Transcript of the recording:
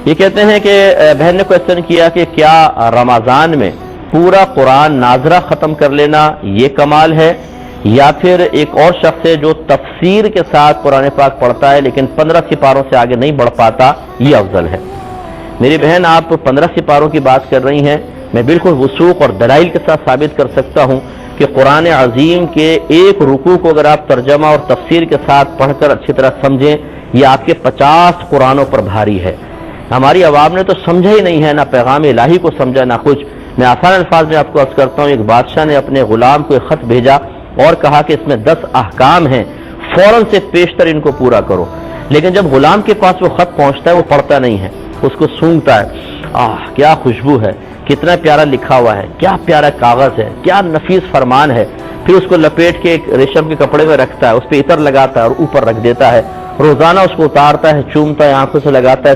یہ کہتے ہیں کہ بہن نے کوشچن کیا کہ کیا رمضان میں پورا قرآن ناظرہ ختم کر لینا یہ کمال ہے، یا پھر ایک اور شخص ہے جو تفسیر کے ساتھ قرآن پاک پڑھتا ہے لیکن 15 سپاروں سے آگے نہیں بڑھ پاتا، یہ افضل ہے؟ میری بہن، آپ 15 سپاروں کی بات کر رہی ہیں، میں بالکل وثوق اور دلائل کے ساتھ ثابت کر سکتا ہوں کہ قرآن عظیم کے ایک رکوع کو اگر آپ ترجمہ اور تفسیر کے ساتھ پڑھ کر اچھی طرح سمجھیں، یہ آپ کے 50 قرآنوں پر بھاری ہے۔ ہماری عوام نے تو سمجھا ہی نہیں ہے، نہ پیغام الہی کو سمجھا نہ کچھ۔ میں آسان الفاظ میں آپ کو عرض کرتا ہوں، ایک بادشاہ نے اپنے غلام کو ایک خط بھیجا اور کہا کہ اس میں 10 احکام ہیں، فوراً سے پیشتر ان کو پورا کرو۔ لیکن جب غلام کے پاس وہ خط پہنچتا ہے وہ پڑھتا نہیں ہے، اس کو سونگھتا ہے، کیا خوشبو ہے، کتنا پیارا لکھا ہوا ہے، کیا پیارا کاغذ ہے، کیا نفیس فرمان ہے۔ پھر اس کو لپیٹ کے ایک ریشم کے کپڑے میں رکھتا ہے، اس پہ عطر لگاتا ہے اور اوپر رکھ دیتا ہے، روزانہ اس کو اتارتا ہے، چومتا ہے، آنکھوں سے لگاتا ہے،